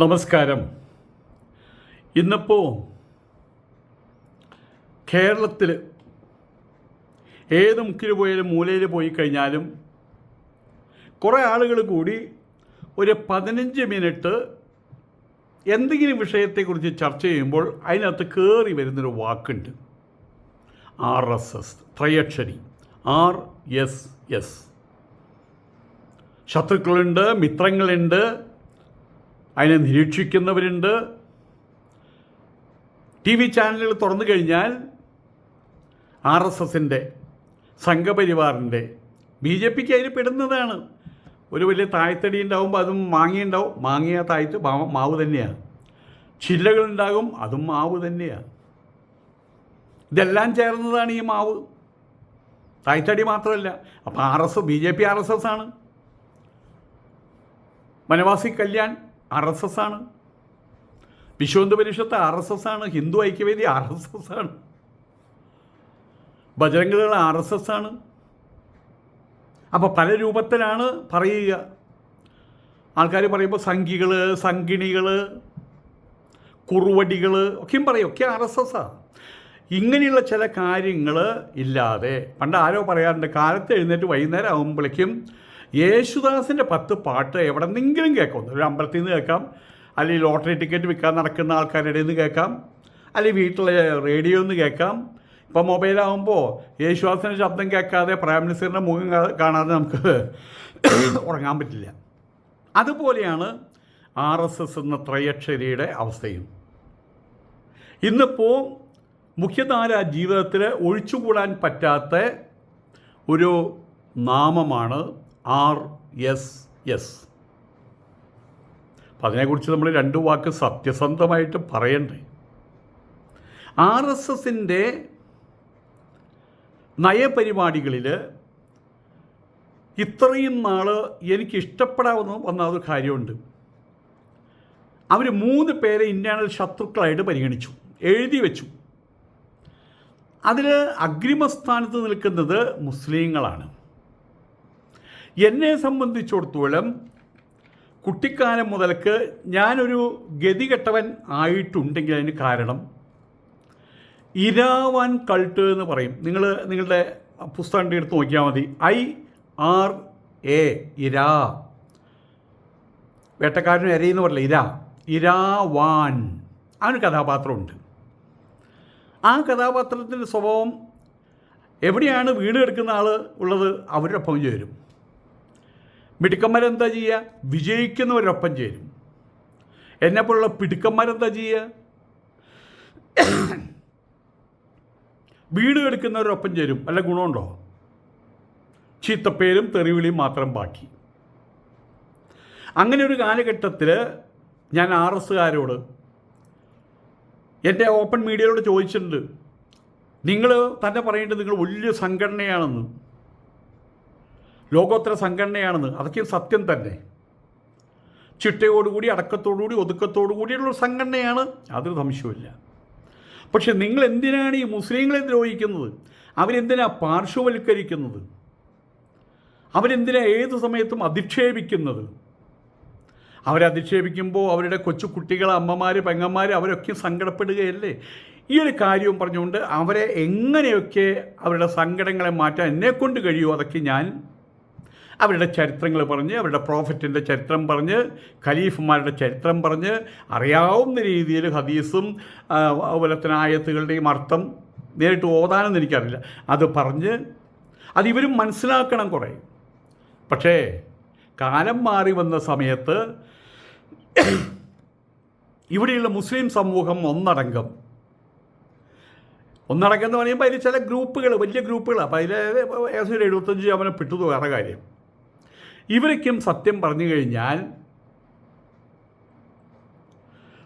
നമസ്കാരം. ഇന്നിപ്പോൾ കേരളത്തിൽ ഏത് മുക്കിൽ പോയാലും മൂലയിൽ പോയി കഴിഞ്ഞാലും കുറേ ആളുകൾ കൂടി ഒരു 15 മിനിറ്റ് എന്തെങ്കിലും വിഷയത്തെക്കുറിച്ച് ചർച്ച ചെയ്യുമ്പോൾ അതിനകത്ത് കയറി വരുന്നൊരു വാക്കുണ്ട്, RSS, ത്രയക്ഷരി RSS. ശത്രുക്കളുണ്ട്, മിത്രങ്ങളുണ്ട്, അതിനെ നിരീക്ഷിക്കുന്നവരുണ്ട്. TV ചാനലുകൾ തുറന്നു കഴിഞ്ഞാൽ RSSൻ്റെ, സംഘപരിവാറിൻ്റെ, BJPക്ക് അതിൽ പെടുന്നതാണ്. ഒരു വലിയ തായ്തടി ഉണ്ടാകുമ്പോൾ അതും മാങ്ങയുണ്ടാവും, മാങ്ങയ തായ്ത്ത് മാവ് തന്നെയാണ്. ചില്ലകളുണ്ടാകും, അതും മാവ് തന്നെയാണ്. ഇതെല്ലാം ചേർന്നതാണ് ഈ മാവ്, തായ്തടി മാത്രമല്ല. അപ്പോൾ BJP RSS ആണ്, വനവാസി കല്യാൺ RSS ആണ്, വിശ്വഹിന്ദു പരിഷത്ത് RSS ആണ്, ഹിന്ദു ഐക്യവേദി RSS ആണ്, ബജരംഗദൾ RSS ആണ്. അപ്പോൾ പല രൂപത്തിലാണ് പറയുക. ആൾക്കാർ പറയുമ്പോൾ സംഘികൾ, സംഘിണികൾ, കുറുവടികൾ ഒക്കെയും പറയും, ഒക്കെ RSSആണ്. ഇങ്ങനെയുള്ള ചില കാര്യങ്ങൾ ഇല്ലാതെ പണ്ട് ആരോ പറയാറുണ്ട്, കാലത്ത് എഴുന്നേറ്റ് വൈകുന്നേരം ആകുമ്പോഴേക്കും യേശുദാസിൻ്റെ 10 പാട്ട് എവിടെന്നെങ്കിലും കേൾക്കാം. ഒരു അമ്പലത്തിൽ നിന്ന് കേൾക്കാം, അല്ലെങ്കിൽ ലോട്ടറി ടിക്കറ്റ് വിൽക്കാൻ നടക്കുന്ന ആൾക്കാരുടെ നിന്ന് കേൾക്കാം, അല്ലെങ്കിൽ വീട്ടിലെ റേഡിയോ നിന്ന് കേൾക്കാം. ഇപ്പോൾ മൊബൈലാകുമ്പോൾ യേശുദാസിൻ്റെ ശബ്ദം കേൾക്കാതെ പ്രൈം മിനിസ്റ്ററിൻ്റെ മുഖം കാണാതെ നമുക്ക് ഉറങ്ങാൻ പറ്റില്ല. അതുപോലെയാണ് RSS എന്ന ത്രയക്ഷരിയുടെ അവസ്ഥയും. ഇന്നിപ്പോൾ മുഖ്യധാര ജീവിതത്തിൽ ഒഴിച്ചുകൂടാൻ പറ്റാത്ത ഒരു നാമമാണ് RSS. അപ്പം അതിനെക്കുറിച്ച് നമ്മൾ 2 വാക്ക് സത്യസന്ധമായിട്ട് പറയണ്ടേ. RSSൻ്റെ നയപരിപാടികളിൽ ഇത്രയും നാൾ എനിക്കിഷ്ടപ്പെടാവുന്ന വന്ന ഒരു കാര്യമുണ്ട്. അവർ 3 പേരെ ഇന്റേണൽ ശത്രുക്കളായിട്ട് പരിഗണിച്ചു, എഴുതി വെച്ചു. അതിൽ അഗ്രിമസ്ഥാനത്ത് നിൽക്കുന്നത് മുസ്ലിങ്ങളാണ്. എന്നെ സംബന്ധിച്ചിടത്തോളം കുട്ടിക്കാലം മുതൽക്ക് ഞാനൊരു ഗതികെട്ടവൻ ആയിട്ടുണ്ടെങ്കിൽ അതിന് കാരണം ഇരാവാൻ കൾട്ട് എന്ന് പറയും. നിങ്ങളുടെ പുസ്തകം എടുത്ത് നോക്കിയാൽ മതി. IRA, ഇരാ. വേട്ടക്കാരനും എരയെന്ന് പറയില്ല, ഇരാവാൻ. അതിന് കഥാപാത്രമുണ്ട്. ആ കഥാപാത്രത്തിൻ്റെ സ്വഭാവം എവിടെയാണ് വീട് എടുക്കുന്ന ആൾ ഉള്ളത്, അവരൊപ്പം ചേരും. മിടുക്കന്മാരെന്താ ചെയ്യുക, വിജയിക്കുന്നവരൊപ്പം ചേരും. എന്നെപ്പോലുള്ള പിടുക്കന്മാരെന്താ ചെയ്യുക, വീട് എടുക്കുന്നവരൊപ്പം ചേരും. അല്ല ഗുണമുണ്ടോ? ചീത്തപ്പേരും തെറിവിളിയും മാത്രം ബാക്കി. അങ്ങനെ ഒരു കാലഘട്ടത്തിൽ ഞാൻ RSകാരോട്, എൻ്റെ ഓപ്പൺ മീഡിയയിലോട് ചോദിച്ചിട്ടുണ്ട്, നിങ്ങൾ തന്നെ പറയേണ്ടത് നിങ്ങൾ വലിയ സംഘടനയാണെന്ന്, ലോകോത്തര സംഘടനയാണെന്ന്. അതൊക്കെ സത്യം തന്നെ. ചിട്ടയോടുകൂടി, അടക്കത്തോടുകൂടി, ഒതുക്കത്തോടു കൂടിയുള്ളൊരു സംഘടനയാണ്, അതൊരു സംശയമില്ല. പക്ഷെ നിങ്ങൾ എന്തിനാണ് ഈ മുസ്ലിങ്ങളെ ദ്രോഹിക്കുന്നത്? അവരെന്തിനാണ് പാർശ്വവൽക്കരിക്കുന്നത്? അവരെന്തിനാ ഏത് സമയത്തും അധിക്ഷേപിക്കുന്നത്? അവരധിക്ഷേപിക്കുമ്പോൾ അവരുടെ കൊച്ചു കുട്ടികൾ, അമ്മമാർ, പെങ്ങന്മാർ അവരൊക്കെ സങ്കടപ്പെടുകയല്ലേ? ഈ ഒരു കാര്യവും പറഞ്ഞുകൊണ്ട് അവരെ എങ്ങനെയൊക്കെ അവരുടെ സങ്കടങ്ങളെ മാറ്റാൻ എന്നെക്കൊണ്ട് കഴിയുമോ അതൊക്കെ ഞാൻ അവരുടെ ചരിത്രങ്ങൾ പറഞ്ഞ്, അവരുടെ പ്രോഫറ്റിൻ്റെ ചരിത്രം പറഞ്ഞ്, ഖലീഫുമാരുടെ ചരിത്രം പറഞ്ഞ്, അറിയാവുന്ന രീതിയിൽ ഹദീസും അതുപോലെ തന്നെ ആയത്തുകളുടെയും അർത്ഥം നേരിട്ട് ഓതാനൊന്നും എനിക്കറിയില്ല, അത് പറഞ്ഞ് അതിവരും മനസ്സിലാക്കണം കുറേ. പക്ഷേ കാലം മാറി വന്ന സമയത്ത് ഇവിടെയുള്ള മുസ്ലിം സമൂഹം ഒന്നടങ്കം എന്ന് പറയുമ്പോൾ അതിൽ ചില ഗ്രൂപ്പുകൾ, വലിയ ഗ്രൂപ്പുകളാണ്. അപ്പോൾ അതിൽ ഏകദേശം 75% പെട്ടത് വേറെ കാര്യം. ഇവരൊക്കെയും സത്യം പറഞ്ഞു കഴിഞ്ഞാൽ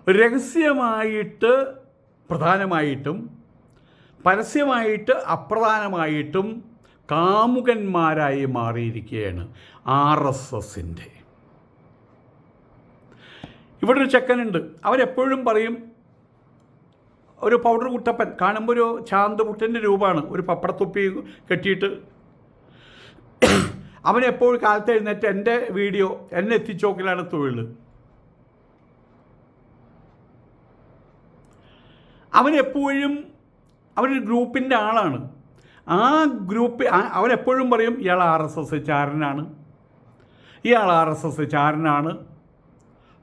രഹസ്യമായിട്ട് പ്രധാനമായിട്ടും പരസ്യമായിട്ട് അപ്രധാനമായിട്ടും കാമുകന്മാരായി മാറിയിരിക്കുകയാണ് RSSൻ്റെ. ഇവിടെ ഒരു ചെക്കനുണ്ട്, അവരെപ്പോഴും പറയും, ഒരു പൗഡർ കുട്ടപ്പൻ, കാണുമ്പോൾ ഒരു ചാന്തുപുട്ടൻ്റെ രൂപമാണ്, ഒരു പപ്പടത്തൊപ്പി കെട്ടിയിട്ട്. അവനെപ്പോഴും കാലത്ത് എഴുന്നേറ്റ് എൻ്റെ വീഡിയോ എന്നെ എത്തിച്ചോക്കലാണ് തൊഴിൽ. അവനെപ്പോഴും അവനൊരു ഗ്രൂപ്പിൻ്റെ ആളാണ്. ആ ഗ്രൂപ്പ് അവനെപ്പോഴും പറയും ഇയാൾ RSS ചാരനാണ്, ഇയാൾ RSS ചാരനാണ്,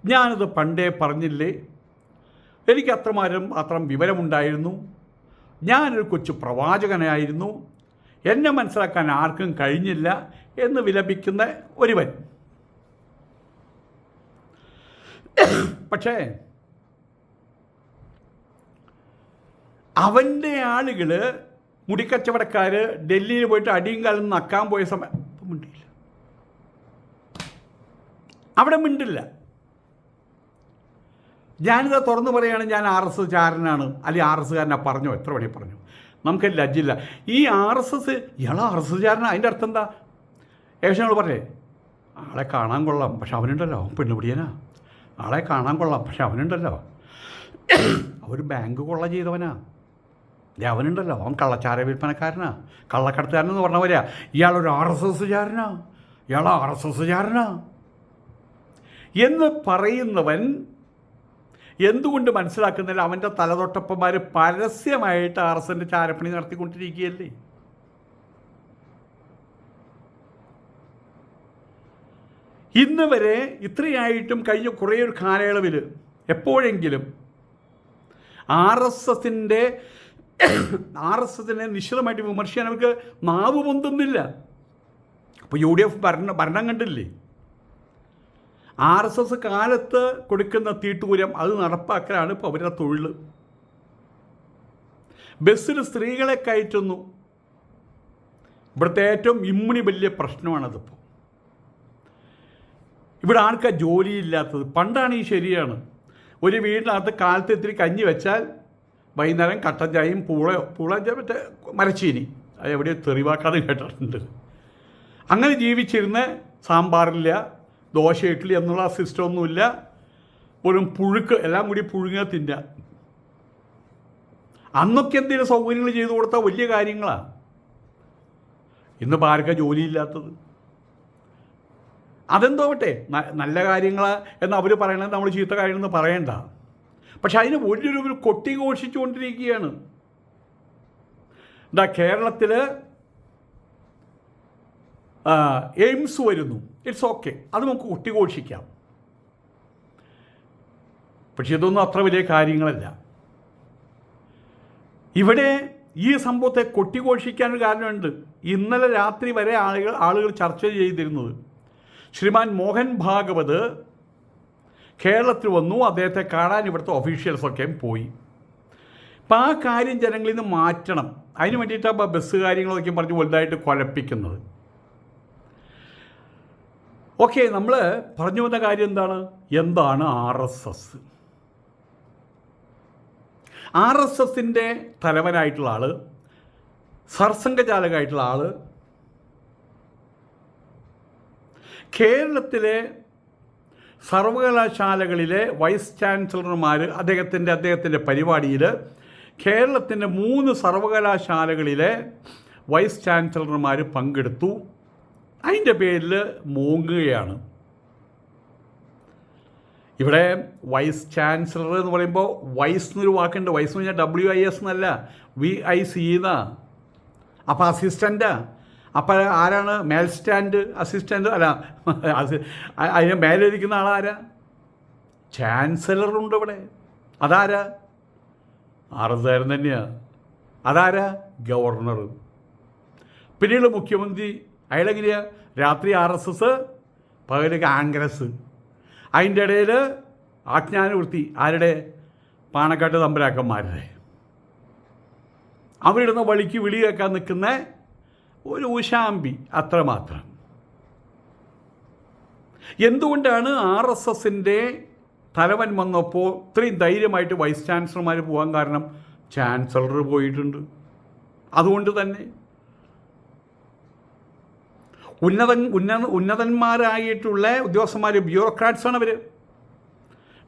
ഞാനത് പണ്ടേ പറഞ്ഞില്ലേ, എനിക്ക് അത്രയും വിവരമുണ്ടായിരുന്നു, ഞാനൊരു കൊച്ചു പ്രവാചകനായിരുന്നു, എന്നെ മനസ്സിലാക്കാൻ ആർക്കും കഴിഞ്ഞില്ല എന്ന് വിലപിക്കുന്ന ഒരുവൻ. പക്ഷേ അവൻ്റെ ആളുകൾ, മുടിക്കച്ചവടക്കാർ ഡൽഹിയിൽ പോയിട്ട് അടിയും കാലം നക്കാൻ പോയ സമയം മിണ്ടില്ല, അവിടെ മിണ്ടില്ല. ഞാനിത് തുറന്നു പറയുകയാണ്, ഞാൻ RSS ചാരനാണ്, അല്ലെങ്കിൽ RSS കാരനാ പറഞ്ഞോ, എത്ര പണി പറഞ്ഞു, നമുക്ക് ലജ്ജില്ല. ഈ RSS ഇയാൾ RSS ചാരനാ, അതിൻ്റെ അർത്ഥം എന്താ? ഏകദേശം ഞങ്ങൾ പറഞ്ഞേ, ആളെ കാണാൻ കൊള്ളാം പക്ഷെ അവനുണ്ടല്ലോ അവൻ പെണ്ണുപിടിയനാ, ആളെ കാണാൻ കൊള്ളാം പക്ഷെ അവനുണ്ടല്ലോ അവർ ബാങ്ക് കൊള്ള ചെയ്തവനാ, അവനുണ്ടല്ലോ അവൻ കള്ളച്ചാര വിൽപ്പനക്കാരനാ, കള്ളക്കടത്തുകാരനെന്ന് പറഞ്ഞ പോലെയാ, ഇയാളൊരു RSS ചാരനാ, ഇയാൾ RSS ചാരനാ എന്ന് പറയുന്നവൻ എന്തുകൊണ്ട് മനസ്സിലാക്കുന്നില്ല? അവൻ്റെ തലതൊട്ടപ്പന്മാർ പരസ്യമായിട്ട് RSSൻ്റെ ചാരപ്പണി നടത്തിക്കൊണ്ടിരിക്കുകയല്ലേ. ഇന്ന് വരെ ഇത്രയായിട്ടും കഴിഞ്ഞ കുറേ ഒരു കാലയളവിൽ എപ്പോഴെങ്കിലും RSSനെ നിശ്ചിതമായിട്ട് വിമർശിക്കാൻ അവർക്ക് നാവ് പൊന്തുന്നില്ല. അപ്പോൾ UDF ഭരണം കണ്ടില്ലേ, RSS കാലത്ത് കൊടുക്കുന്ന തീട്ടൂരം അത് നടപ്പാക്കലാണ് ഇപ്പോൾ അവരുടെ തൊഴിൽ. ബസ്സിൽ സ്ത്രീകളെ കയറ്റുന്നു, ഇവിടുത്തെ ഏറ്റവും വലിയ പ്രശ്നമാണതിപ്പോൾ. ഇവിടെ ആർക്കാ ജോലിയില്ലാത്തത്? പണ്ടാണ് ഈ ശരിയാണ്, ഒരു വീടിനകത്ത് കാലത്ത് ഇത്തിരി കഞ്ഞി വെച്ചാൽ വൈകുന്നേരം കട്ടൻ ചായയും പൂള മറ്റേ മരച്ചീനി, അത് എവിടെയോ തെറിവാക്കാതെ കേട്ടിട്ടുണ്ട്. അങ്ങനെ ജീവിച്ചിരുന്ന സാമ്പാറില്ല, ദോശ ഇഡ്ഡലി എന്നുള്ള സിസ്റ്റമൊന്നുമില്ല, പോലും പുഴുക്ക് എല്ലാം കൂടി പുഴുങ്ങ തിന്നുക. അന്നൊക്കെ എന്തെങ്കിലും സൗകര്യങ്ങൾ ചെയ്തു കൊടുത്താൽ വലിയ കാര്യങ്ങളാണ്. ഇന്ന് ആർക്കാ ജോലിയില്ലാത്തത്? അതെന്തോട്ടെ, നല്ല കാര്യങ്ങൾ എന്ന് അവർ പറയണത് നമ്മൾ ചീത്ത കാര്യമെന്ന് പറയണ്ട. പക്ഷെ അതിന് വലിയൊരു കൊട്ടി ഘോഷിച്ചുകൊണ്ടിരിക്കുകയാണ്. എന്താ കേരളത്തിൽ എയിംസ് വരുന്നു, ഇറ്റ്സ് ഓക്കെ, അത് നമുക്ക് കൊട്ടിഘോഷിക്കാം. പക്ഷെ ഇതൊന്നും അത്ര വലിയ കാര്യങ്ങളല്ല. ഇവിടെ ഈ സംഭവത്തെ കൊട്ടിഘോഷിക്കാനൊരു കാരണമുണ്ട്. ഇന്നലെ രാത്രി വരെ ആളുകൾ ചർച്ച ചെയ്തിരുന്നത് ശ്രീമാൻ മോഹൻ ഭാഗവത് കേരളത്തിൽ വന്നു, അദ്ദേഹത്തെ കാണാൻ ഇവിടുത്തെ ഒഫീഷ്യൽസൊക്കെ പോയി. അപ്പം ആ കാര്യം ജനങ്ങളിൽ നിന്ന് മാറ്റണം, അതിന് വേണ്ടിയിട്ടാണ് ബസ് കാര്യങ്ങളൊക്കെ പറഞ്ഞ് വലുതായിട്ട് കുഴപ്പിക്കുന്നത്. ഓക്കെ, നമ്മൾ പറഞ്ഞു വന്ന കാര്യം എന്താണ് RSS? RSSൻ്റെ തലവനായിട്ടുള്ള ആൾ, സർസംഘചാലകമായിട്ടുള്ള ആൾ കേരളത്തിലെ സർവകലാശാലകളിലെ വൈസ് ചാൻസലർമാർ അദ്ദേഹത്തിൻ്റെ പരിപാടിയിൽ കേരളത്തിൻ്റെ 3 സർവകലാശാലകളിലെ വൈസ് ചാൻസലർമാർ പങ്കെടുത്തു. അതിൻ്റെ പേരിൽ മോങ്ങുകയാണ്. ഇവിടെ വൈസ് ചാൻസലർ എന്ന് പറയുമ്പോൾ വൈസ് എന്നൊരു വാക്കുണ്ട്. വൈസ് എന്ന് പറഞ്ഞാൽ WIS എന്നല്ല, VIC എന്നാ. അപ്പോൾ അസിസ്റ്റൻ്റാ. അപ്പോൾ ആരാണ് മേൽ സ്റ്റാൻഡ് അസിസ്റ്റൻ്റ്? അല്ല, അതിന് മേലിരിക്കുന്ന ആളാരാ? ചാൻസലറുണ്ട് ഇവിടെ. അതാരാ? RSSകാരൻ തന്നെയാണ്. അതാരാ? ഗവർണർ. പിന്നീട് മുഖ്യമന്ത്രി. അയാളെങ്ങനെയാ? രാത്രി RSS, പകല് കോൺഗ്രസ്. അതിൻ്റെ ഇടയിൽ ആജ്ഞാനവൃത്തി ആരുടെ? പാണക്കാട്ട് തമ്പരാക്കന്മാരുടെ. അവരിടുന്ന വഴിക്ക് വിളി കേൾക്കാൻ നിൽക്കുന്ന ഒരു ഉശാമ്പി, അത്രമാത്രം. എന്തുകൊണ്ടാണ് RSSൻ്റെ തലവൻ വന്നപ്പോൾ ഇത്രയും ധൈര്യമായിട്ട് വൈസ് ചാൻസലർമാർ പോകാൻ കാരണം? ചാൻസലർ പോയിട്ടുണ്ട്. അതുകൊണ്ട് തന്നെ ഉന്നതന്മാരായിട്ടുള്ള ഉദ്യോഗസ്ഥന്മാർ, ബ്യൂറോക്രാറ്റ്സാണ് അവർ.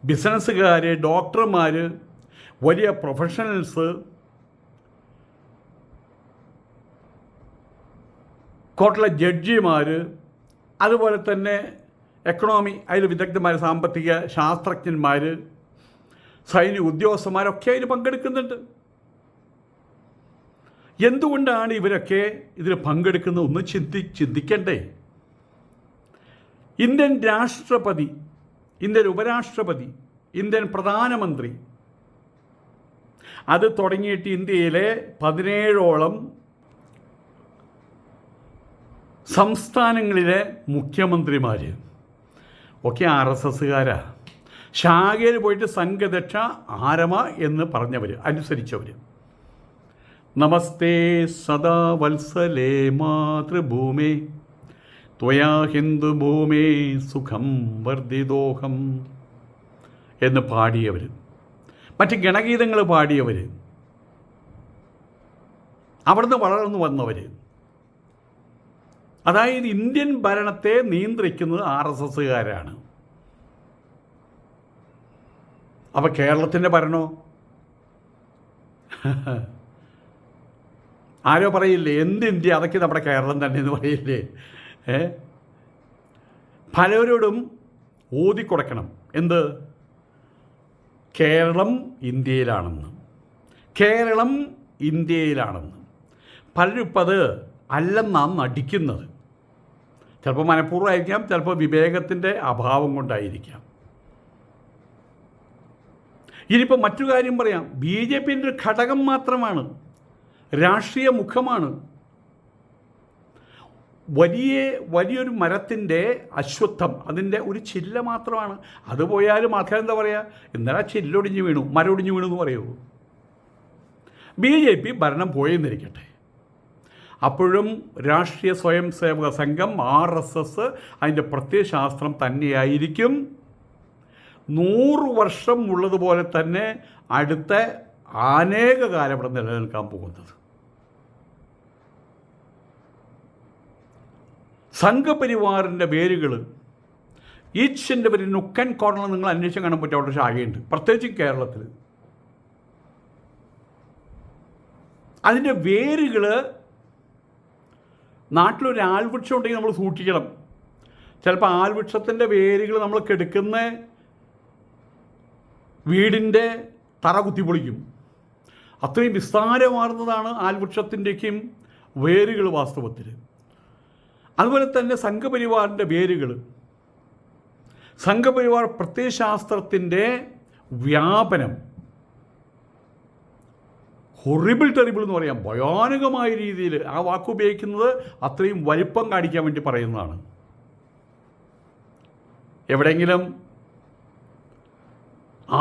ബിസിനസ്സുകാർ, ഡോക്ടർമാർ, വലിയ പ്രൊഫഷണൽസ്, കോർട്ടിലെ ജഡ്ജിമാർ, അതുപോലെ തന്നെ എക്കണോമി അതിൽ വിദഗ്ധന്മാർ, സാമ്പത്തിക ശാസ്ത്രജ്ഞന്മാർ, സൈനിക ഉദ്യോഗസ്ഥന്മാരൊക്കെ അതിൽ പങ്കെടുക്കുന്നുണ്ട്. എന്തുകൊണ്ടാണ് ഇവരൊക്കെ ഇതിൽ പങ്കെടുക്കുന്നത്? ഒന്ന് ചിന്തിക്കണ്ടേ? ഇന്ത്യൻ രാഷ്ട്രപതി, ഇന്ത്യൻ ഉപരാഷ്ട്രപതി, ഇന്ത്യൻ പ്രധാനമന്ത്രി, അത് തുടങ്ങിയിട്ട് ഇന്ത്യയിലെ 17ഓളം സംസ്ഥാനങ്ങളിലെ മുഖ്യമന്ത്രിമാർ ഒക്കെ RSSകാരാ. ശാഖയിൽ പോയിട്ട് സംഘദക്ഷ ആരമ എന്ന് പറഞ്ഞവർ, അനുസരിച്ചവർ. നമസ്തേ സദാ വത്സലേ മാതൃഭൂമേ ത്വയാ ഹിന്ദുഭൂമേ സുഖം വർദ്ധിതോഹം എന്ന് പാടിയവർ, മറ്റ് ഗണഗീതങ്ങൾ പാടിയവർ, അവിടുന്ന് വളർന്നു വന്നവർ. അതായത് ഇന്ത്യൻ ഭരണത്തെ നിയന്ത്രിക്കുന്നത് RSSകാരാണ്. അപ്പോൾ കേരളത്തിൻ്റെ ഭരണോ? ആരോ പറയില്ലേ, എന്ത് ഇന്ത്യ, അതൊക്കെ നമ്മുടെ കേരളം തന്നെ എന്ന് പറയില്ലേ? പലരോടും ഓതിക്കൊടുക്കണം എന്ത്? കേരളം ഇന്ത്യയിലാണെന്ന്, കേരളം ഇന്ത്യയിലാണെന്ന്. പലരും ഇപ്പം അത് അല്ലെന്നാണ് നടിക്കുന്നത്. ചിലപ്പോൾ മനഃപൂർവ്വമായിരിക്കാം, ചിലപ്പോൾ വിവേകത്തിൻ്റെ അഭാവം കൊണ്ടായിരിക്കാം. ഇനിയിപ്പോൾ മറ്റു കാര്യം പറയാം. BJP ഒരു ഘടകം മാത്രമാണ്, രാഷ്ട്രീയ മുഖമാണ്. വലിയൊരു മരത്തിൻ്റെ അശ്വത്ഥം, അതിൻ്റെ ഒരു ചില്ല മാത്രമാണ്. അത് പോയാലും ആൾക്കാരെന്താ പറയുക? ഇന്നലെ ചില്ലൊടിഞ്ഞ് വീണു, മരം ഒടിഞ്ഞ് വീണു എന്ന് പറയുമോ? BJP ഭരണം പോയെന്നിരിക്കട്ടെ, അപ്പോഴും രാഷ്ട്രീയ സ്വയം സേവക സംഘം RSS അതിൻ്റെ പ്രത്യയശാസ്ത്രം തന്നെയായിരിക്കും. 100 വർഷം ഉള്ളതുപോലെ തന്നെ അടുത്ത അനേക കാലം ഇവിടെ നിലനിൽക്കാൻ പോകുന്നത്. സംഘപരിവാറിൻ്റെ വേരുകൾ ഈച്ചിൻ്റെ പേര് നുക്കൻ കോർണർ നിങ്ങൾ അന്വേഷിച്ച് കാണാൻ പറ്റും. അവിടെ ശാഖയുണ്ട്, പ്രത്യേകിച്ചും കേരളത്തിൽ. അതിൻ്റെ വേരുകൾ, നാട്ടിലൊരു ആൽവൃക്ഷം ഉണ്ടെങ്കിൽ നമ്മൾ സൂക്ഷിക്കണം. ചിലപ്പോൾ ആൽവൃക്ഷത്തിൻ്റെ വേരുകൾ നമ്മൾ കെടുക്കുന്ന വീടിൻ്റെ തറ കുത്തിപ്പൊളിക്കും. അത്രയും വിസ്താരമാർന്നതാണ് ആൽവൃക്ഷത്തിൻ്റെയും വേരുകൾ വാസ്തവത്തിൽ. അതുപോലെ തന്നെ സംഘപരിവാറിൻ്റെ വേരുകൾ, സംഘപരിവാർ പ്രത്യയശാസ്ത്രത്തിൻ്റെ വ്യാപനം ഹൊറിബിൾ ടെറിബിൾ എന്ന് പറയാം. ഭയാനകമായ രീതിയിൽ ആ വാക്ക് ഉപയോഗിക്കുന്നത് അത്രയും വലിപ്പം കാണിക്കാൻ വേണ്ടി പറയുന്നതാണ്. എവിടെയെങ്കിലും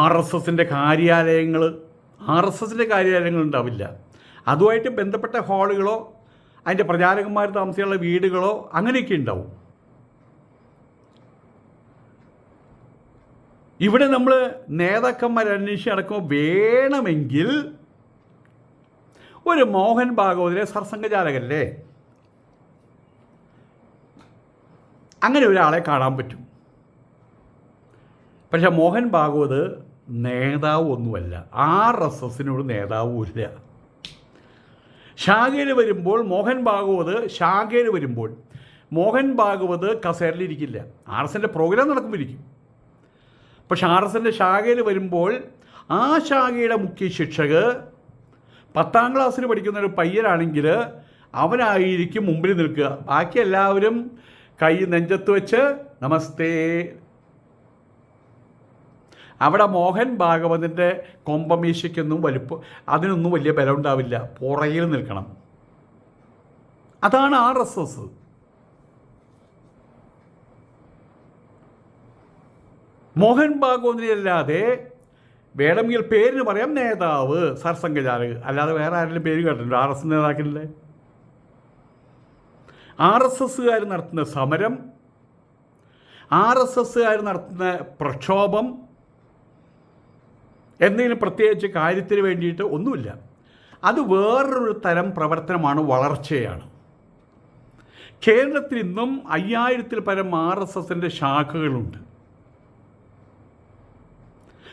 RSSൻ്റെ കാര്യാലയങ്ങൾ ഉണ്ടാവില്ല. അതുമായിട്ട് ബന്ധപ്പെട്ട ഹാളുകളോ അതിൻ്റെ പ്രചാരകന്മാർ താമസിക്കാനുള്ള വീടുകളോ അങ്ങനെയൊക്കെ ഉണ്ടാവും. ഇവിടെ നമ്മൾ നേതാക്കന്മാർ അന്വേഷിച്ച് നടക്കുമ്പോൾ വേണമെങ്കിൽ ഒരു മോഹൻ ഭാഗവതിലെ സർസംഘചാലകല്ലേ, അങ്ങനെ ഒരാളെ കാണാൻ പറ്റും. പക്ഷെ മോഹൻ ഭാഗവത് നേതാവ് ഒന്നുമല്ല, RSSനോട് നേതാവുമില്ല. ശാഖയിൽ വരുമ്പോൾ മോഹൻ ഭാഗവത് കസേരയിലിരിക്കില്ല. RSSൻ്റെ പ്രോഗ്രാം നടക്കുമ്പോൾ ഇരിക്കും. പക്ഷെ RSSൻ്റെ ശാഖയിൽ വരുമ്പോൾ ആ ശാഖയുടെ മുഖ്യ ശിക്ഷക് 10ാം ക്ലാസ്സിൽ പഠിക്കുന്ന ഒരു പയ്യനാണെങ്കിൽ അവനായിരിക്കും മുമ്പിൽ നിൽക്കുക. ബാക്കി എല്ലാവരും കൈ നെഞ്ചത്ത് വെച്ച് നമസ്തേ. അവിടെ മോഹൻ ഭാഗവതിൻ്റെ കൊമ്പമീശയ്ക്കൊന്നും അതിനൊന്നും വലിയ ബലം ഉണ്ടാവില്ല, പുറകിൽ നിൽക്കണം. അതാണ് RSS. മോഹൻ ഭാഗവതിനല്ലാതെ വേണമെങ്കിൽ പേരിന് പറയാം നേതാവ്, സർസംഘചാലക്, അല്ലാതെ വേറെ ആരെങ്കിലും പേര് കേട്ടിട്ടുണ്ടോ RSS നേതാക്കളിലെ? RSSകാർ നടത്തുന്ന സമരം, RSSകാർ നടത്തുന്ന പ്രക്ഷോഭം, എന്തെങ്കിലും പ്രത്യേകിച്ച് കാര്യത്തിന് വേണ്ടിയിട്ട് ഒന്നുമില്ല. അത് വേറൊരു തരം പ്രവർത്തനമാണ്, വളർച്ചയാണ്. കേരളത്തിൽ ഇന്നും 5000-ൽ പരം RSSൻ്റെ ശാഖകളുണ്ട്.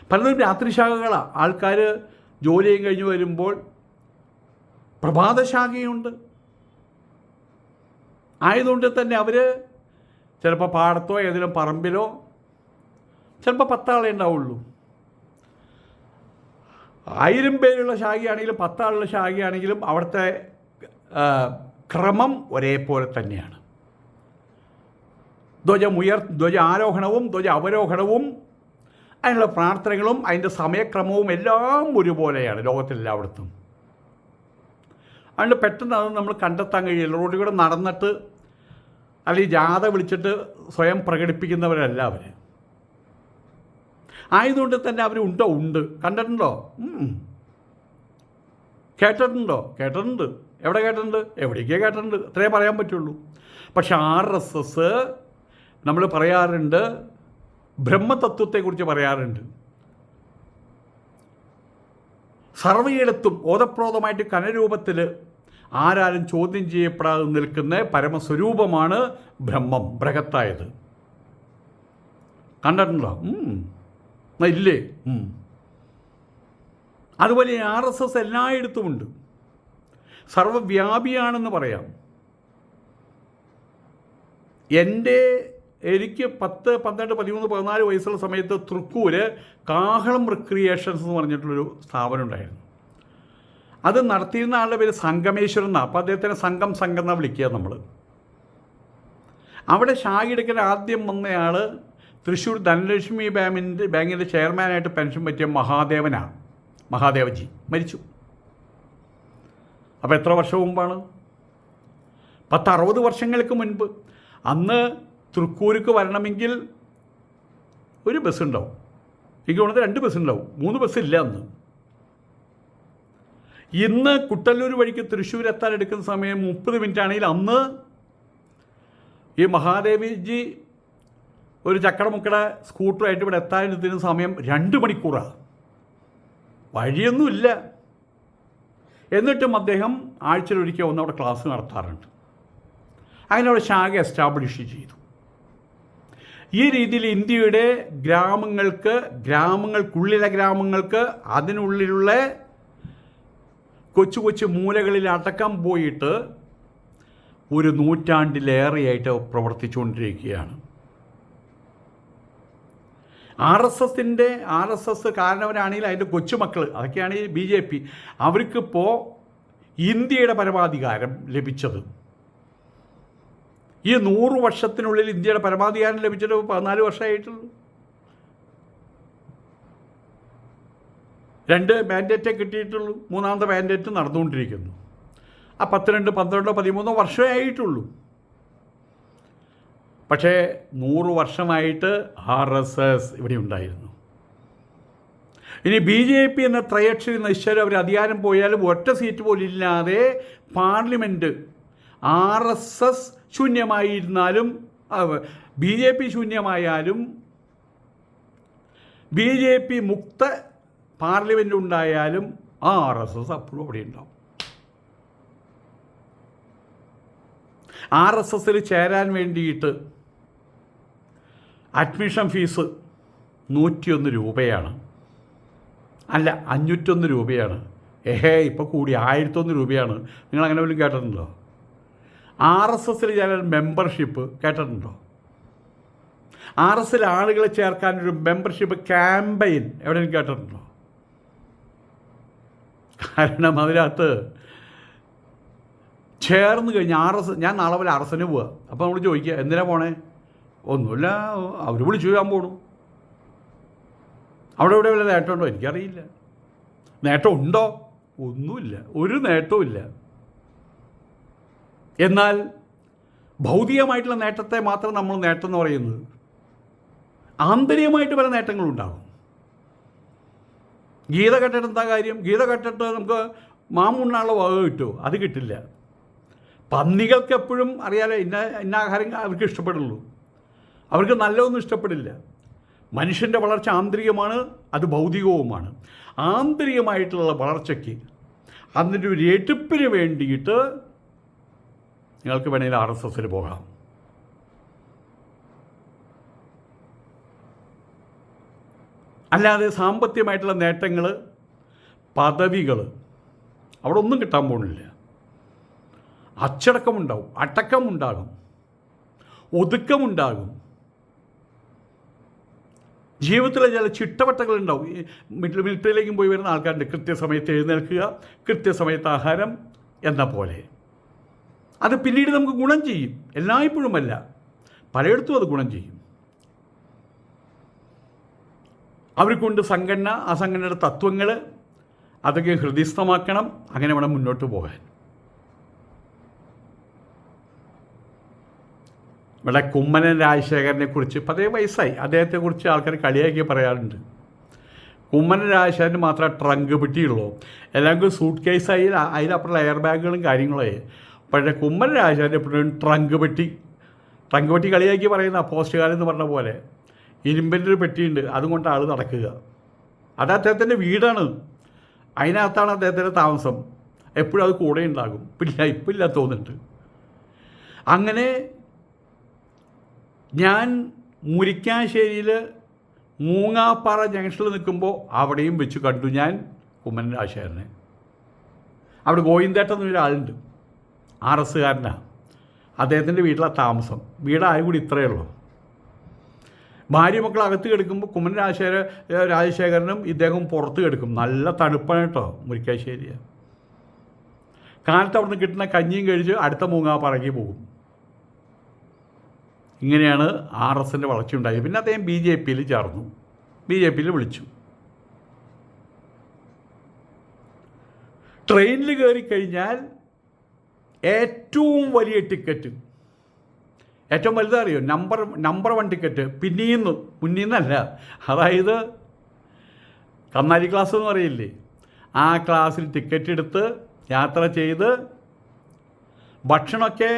പലതും രാത്രി ശാഖകളാണ്. ആൾക്കാർ ജോലിയും കഴിഞ്ഞ് വരുമ്പോൾ പ്രഭാത ശാഖയുണ്ട്. ആയതുകൊണ്ട് തന്നെ അവർ ചിലപ്പോൾ പാടത്തോ ഏതെങ്കിലും പറമ്പിലോ ചിലപ്പോൾ 10 ആളെ ഉണ്ടാവുള്ളൂ. 1000 പേരുള്ള ശാഖയാണെങ്കിലും 10 ആളുള്ള ശാഖയാണെങ്കിലും അവിടുത്തെ ക്രമം ഒരേപോലെ തന്നെയാണ്. ധ്വജ ആരോഹണവും ധ്വജ അവരോഹണവും അതിനുള്ള പ്രാർത്ഥനകളും അതിൻ്റെ സമയക്രമവും എല്ലാം ഒരുപോലെയാണ് ലോകത്തിലെല്ലായിടത്തും. അതുകൊണ്ട് പെട്ടെന്ന് അത് നമ്മൾ കണ്ടെത്താൻ കഴിയില്ല. റോഡിൽ കൂടെ നടന്നിട്ട് അല്ലെങ്കിൽ ജാഥ വിളിച്ചിട്ട് സ്വയം പ്രകടിപ്പിക്കുന്നവരല്ല അവർ. ആയതുകൊണ്ട് തന്നെ അവർ ഉണ്ട്. കണ്ടിട്ടുണ്ടോ? കേട്ടിട്ടുണ്ട്. എവിടെ കേട്ടിട്ടുണ്ട്? എവിടേക്കേ കേട്ടിട്ടുണ്ട്. അത്രേ പറയാൻ പറ്റുള്ളൂ. പക്ഷെ RSS നമ്മൾ പറയാറുണ്ട്, ബ്രഹ്മതത്വത്തെക്കുറിച്ച് പറയാറുണ്ട്. സർവയിടത്തും ഓതപ്രോതമായിട്ട് കനരൂപത്തിൽ ആരാലും ചോദ്യം ചെയ്യപ്പെടാതെ നിൽക്കുന്ന പരമസ്വരൂപമാണ് ബ്രഹ്മം, ബൃഹത്തായത്. കണ്ടിട്ടുണ്ടോ? ഇല്ലേ? അതുപോലെ RSS എല്ലായിടത്തുമുണ്ട്. സർവവ്യാപിയാണെന്ന് പറയാം. എനിക്ക് 10, 12, 13, 14 വയസ്സുള്ള സമയത്ത് തൃക്കൂർ കാഹളം റിക്രിയേഷൻസ് എന്ന് പറഞ്ഞിട്ടുള്ളൊരു സ്ഥാപനം ഉണ്ടായിരുന്നു. അത് നടത്തിയിരുന്ന ആളുടെ പേര് സംഗമേശ്വരൻ എന്നാണ്. അപ്പോൾ അദ്ദേഹത്തിന് സംഘം എന്നാണ് വിളിക്കുക നമ്മൾ. അവിടെ ഷാഗിയെടുക്കാൻ ആദ്യം വന്നയാൾ തൃശ്ശൂർ ധനലക്ഷ്മി ബാങ്കിൻ്റെ ചെയർമാനായിട്ട് പെൻഷൻ പറ്റിയ മഹാദേവജി മരിച്ചു. അപ്പോൾ എത്ര വർഷം മുമ്പാണ്? 60 വർഷങ്ങൾക്ക് മുൻപ്. അന്ന് തൃക്കൂർക്ക് വരണമെങ്കിൽ ഒരു ബസ് ഉണ്ടാവും. എനിക്ക് തോന്നുന്നത് 2 ബസ് ഉണ്ടാവും, 3 ബസ്സില്ല അന്ന്. ഇന്ന് കുട്ടല്ലൂർ വഴിക്ക് തൃശ്ശൂർ എത്താൻ എടുക്കുന്ന സമയം 30 മിനിറ്റ് ആണെങ്കിൽ അന്ന് ഈ മഹാദേവിജി ഒരു ചക്കടമുക്കട സ്കൂട്ടറായിട്ട് ഇവിടെ എത്താനെടുത്തിന് സമയം 2 മണിക്കൂറാണ്. വഴിയൊന്നുമില്ല. എന്നിട്ടും അദ്ദേഹം ആഴ്ചയിലൊരിക്കൽ ഒന്ന് അവിടെ ക്ലാസ് നടത്താറുണ്ട്. അങ്ങനെ അവിടെ ശാഖ എസ്റ്റാബ്ലിഷ് ചെയ്തു. ഈ രീതിയിൽ ഇന്ത്യയുടെ ഗ്രാമങ്ങൾക്കുള്ളിലെ ഗ്രാമങ്ങൾക്ക് അതിനുള്ളിലുള്ള കൊച്ചു കൊച്ചു മൂലകളിൽ അടക്കം പോയിട്ട് ഒരു നൂറ്റാണ്ടിലേറെയായിട്ട് പ്രവർത്തിച്ചുകൊണ്ടിരിക്കുകയാണ്. RSS കാരണവരാണെങ്കിൽ അതിൻ്റെ കൊച്ചുമക്കൾ, അതൊക്കെയാണ് ഈ BJP. അവർക്കിപ്പോൾ ഇന്ത്യയുടെ പരമാധികാരം ലഭിച്ചത്. ഈ 100 വർഷത്തിനുള്ളിൽ ഇന്ത്യയുടെ പരമാധികാരം ലഭിച്ചിട്ട് 14 വർഷമായിട്ടുള്ളൂ. 2 മാൻഡേറ്റേ കിട്ടിയിട്ടുള്ളൂ. 3ാമത്തെ മാൻഡേറ്റ് നടന്നുകൊണ്ടിരിക്കുന്നു. ആ 12, 12, 13 വർഷമേ ആയിട്ടുള്ളൂ. പക്ഷേ 100 വർഷമായിട്ട് RSS ഇവിടെ ഉണ്ടായിരുന്നു. ഇനി BJP എന്ന ത്രയക്ഷരി നശിച്ചാലും അവർ അധികാരം പോയാലും ഒറ്റ സീറ്റ് പോലും ഇല്ലാതെ പാർലമെൻറ്റ് RSS ശൂന്യമായിരുന്നാലും BJP ശൂന്യമായാലും BJP മുക്ത പാർലമെൻറ്റ് ഉണ്ടായാലും RSS അപ്പോഴും അവിടെ ഉണ്ടാവും. RSSൽ ചേരാൻ വേണ്ടിയിട്ട് അഡ്മിഷൻ ഫീസ് 101 രൂപയാണ്. അല്ല, 501 രൂപയാണ്. ഇപ്പോൾ കൂടി 1001 രൂപയാണ്. നിങ്ങളങ്ങനെ പോലും കേട്ടിട്ടുണ്ടോ? RSSൽ ചേരാൻ മെമ്പർഷിപ്പ് കേട്ടിട്ടുണ്ടോ? RSSൽ ആളുകളെ ചേർക്കാനൊരു മെമ്പർഷിപ്പ് ക്യാമ്പയിൻ എവിടെയും കേട്ടിട്ടുണ്ടോ? കാരണം അതിനകത്ത് ചേർന്ന് കഴിഞ്ഞാൽ ഞാൻ നാളെ പോലെ RSSന് പോവുക. അപ്പോൾ നമ്മൾ ചോദിക്കുക, എന്തിനാ പോണേ? ഒന്നുമില്ല, അവർ വിളിച്ചു പോകാൻ പോണു. അവിടെ ഇവിടെ വല്ല നേട്ടമുണ്ടോ? എനിക്കറിയില്ല. നേട്ടമുണ്ടോ? ഒന്നുമില്ല, ഒരു നേട്ടവുമില്ല. എന്നാൽ ഭൗതികമായിട്ടുള്ള നേട്ടത്തെ മാത്രം നമ്മൾ നേട്ടം എന്ന് പറയുന്നത്. ആന്തരികമായിട്ട് പല നേട്ടങ്ങളുണ്ടാകും. ഗീത കേട്ടിട്ട് എന്താ കാര്യം? ഗീത കേട്ടിട്ട് നമുക്ക് മാമുണ്ണാനുള്ള വക കിട്ടുമോ? അത് കിട്ടില്ല. പന്നികൾക്ക് എപ്പോഴും അറിയാലോ, ഇന്ന ആഹാരം അവർക്ക് ഇഷ്ടപ്പെടുള്ളൂ. അവർക്ക് നല്ലതൊന്നും ഇഷ്ടപ്പെടില്ല. മനുഷ്യൻ്റെ വളർച്ച ആന്തരികമാണ്, അത് ഭൗതികവുമാണ്. ആന്തരികമായിട്ടുള്ള വളർച്ചയ്ക്ക് അതിൻ്റെ ഒരു എടുപ്പിന് വേണ്ടിയിട്ട് നിങ്ങൾക്ക് വേണമെങ്കിൽ RSSൽ പോകാം. അല്ലാതെ സാമ്പത്തികമായിട്ടുള്ള നേട്ടങ്ങൾ, പദവികൾ അവിടെ ഒന്നും കിട്ടാൻ പോകുന്നില്ല. അച്ചടക്കമുണ്ടാവും, അടക്കമുണ്ടാകും, ഒതുക്കമുണ്ടാകും. ജീവിതത്തിലെ ചില ചിട്ടവട്ടങ്ങളുണ്ടാവും. ഈ മിലിറ്ററിയിലേക്കും പോയി വരുന്ന ആൾക്കാരുണ്ട്. കൃത്യസമയത്ത് എഴുന്നേൽക്കുക, കൃത്യസമയത്ത് ആഹാരം എന്ന പോലെ. അത് പിന്നീട് നമുക്ക് ഗുണം ചെയ്യും. എല്ലായ്പ്പോഴുമല്ല, പലയിടത്തും അത് ഗുണം ചെയ്യും. അവർക്കൊണ്ട് സംഘടന, ആ സംഘടനയുടെ തത്വങ്ങൾ അതൊക്കെ ഹൃദയസ്ഥമാക്കണം. അങ്ങനെ വേണം മുന്നോട്ട് പോകാൻ. ഇവിടെ കുമ്മനം രാജശേഖരനെ കുറിച്ച് 10 വയസ്സായി, അദ്ദേഹത്തെക്കുറിച്ച് ആൾക്കാർ കളിയാക്കി പറയാറുണ്ട്. കുമ്മനം രാജശേഖരന് മാത്രമേ ട്രങ്ക് പെട്ടിയുള്ളൂ, എല്ലാവർക്കും സൂട്ട് കേസായി, അതിലപ്പുറം എയർ ബാഗുകളും കാര്യങ്ങളായി. പക്ഷേ കുമ്മനം രാജശേഖരൻ എപ്പോഴും ട്രങ്ക് പെട്ടി കളിയാക്കി പറയുന്ന പോസ്റ്റുകാരെന്ന് പറഞ്ഞ പോലെ ഇരുമ്പിൻ്റെ ഒരു പെട്ടിയുണ്ട്, അതുകൊണ്ട് ആൾ നടക്കുക. അത് അദ്ദേഹത്തിൻ്റെ വീടാണ്, അതിനകത്താണ് അദ്ദേഹത്തിൻ്റെ താമസം. എപ്പോഴും അത് കൂടെ ഉണ്ടാകും. ഇപ്പം ഇല്ല തോന്നുന്നുണ്ട്. അങ്ങനെ ഞാൻ മുരിക്കാശ്ശേരിയിൽ മൂങ്ങാപ്പാറ ജംഗ്ഷനിൽ നിൽക്കുമ്പോൾ അവിടെയും വെച്ച് കണ്ടു ഞാൻ കുമ്മനം രാജശേഖരനെ. അവിടെ ഗോവിന്ദേട്ടൻ എന്നൊരാളുണ്ട്, RSകാരനാണ്. അദ്ദേഹത്തിൻ്റെ വീട്ടിലാണ് താമസം. വീടായ കൂടി ഇത്രയേ ഉള്ളൂ. ഭാര്യ മക്കൾ അകത്ത് കിടക്കുമ്പോൾ കുമ്മനം രാജശേഖരനും ഇദ്ദേഹം പുറത്ത് കിടക്കും. നല്ല തണുപ്പാണ് കേട്ടോ മുരിക്കാശ്ശേരി. കാലത്ത് അവിടെ നിന്ന് കിട്ടുന്ന കഞ്ഞിയും കഴിച്ച് അടുത്ത മൂങ്ങാപ്പാറയ്ക്ക് പോകും. ഇങ്ങനെയാണ് RSൻ്റെ വളർച്ചയുണ്ടായത്. പിന്നെ അദ്ദേഹം BJPയിൽ ചേർന്നു, BJPയിൽ വിളിച്ചു. ട്രെയിനിൽ കയറിക്കഴിഞ്ഞാൽ ഏറ്റവും വലിയ ടിക്കറ്റ്, ഏറ്റവും വലുതറിയോ, നമ്പർ 1 ടിക്കറ്റ് മുന്നീന്നല്ല, അതായത് കന്നാലി ക്ലാസ് എന്ന് പറയില്ലേ, ആ ക്ലാസ്സിൽ ടിക്കറ്റ് എടുത്ത് യാത്ര ചെയ്ത് ഭക്ഷണമൊക്കെ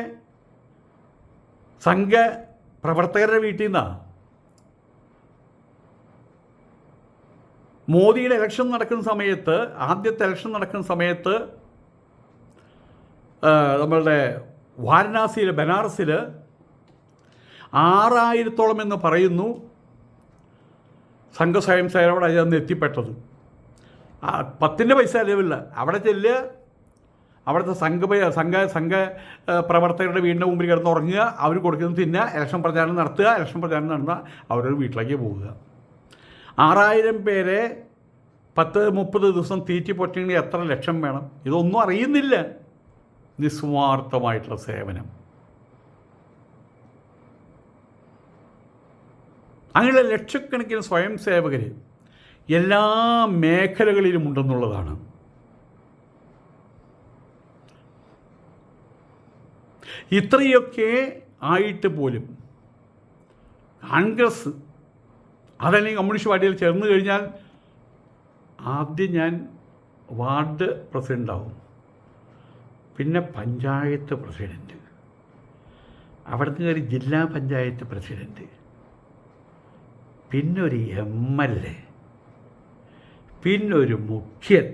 പ്രവർത്തകരുടെ വീട്ടിൽ നിന്നാണ്. മോദിയുടെ ഇലക്ഷൻ നടക്കുന്ന സമയത്ത്, ആദ്യത്തെ ഇലക്ഷൻ നടക്കുന്ന സമയത്ത് നമ്മളുടെ വാരണാസിയിൽ, ബനാറസിൽ 6000-ഓളം എന്ന് പറയുന്നു സംഘസ്വയം സേവനോടെ അന്ന് എത്തിപ്പെട്ടത്. 10 പൈസ അലവില്ല. അവിടെ ചെല്ലുക, അവിടുത്തെ സംഘ പ്രവർത്തകരുടെ വീടിൻ്റെ മുമ്പിൽ കിടന്ന് ഉറങ്ങുക, അവർ കൊടുക്കുന്നത് തിന്നുക, ഇലക്ഷൻ പ്രചാരണം നടത്തുക, ഇലക്ഷൻ പ്രചാരണം നടന്നാൽ അവരുടെ വീട്ടിലേക്ക് പോവുക. 6000 പേരെ 10-30 ദിവസം തീറ്റി പൊറ്റണമെങ്കിൽ എത്ര ലക്ഷം വേണം? ഇതൊന്നും അറിയുന്നില്ല. നിസ്വാർത്ഥമായിട്ടുള്ള സേവനം. അങ്ങനെയുള്ള ലക്ഷക്കണക്കിന് സ്വയം സേവകർ എല്ലാ മേഖലകളിലും ഉണ്ടെന്നുള്ളതാണ്. ഇത്രയൊക്കെ ആയിട്ട് പോലും കോൺഗ്രസ് അതല്ലെങ്കിൽ കമ്മ്യൂണിസ്റ്റ് പാർട്ടിയിൽ ചേർന്ന് കഴിഞ്ഞാൽ ആദ്യം ഞാൻ വാർഡ് പ്രസിഡൻ്റാവും, പിന്നെ പഞ്ചായത്ത് പ്രസിഡൻറ്റ്, അവിടുന്ന് കയറി ജില്ലാ പഞ്ചായത്ത് പ്രസിഡൻറ്റ്, പിന്നൊരു MLA, പിന്നൊരു മുഖ്യൻ.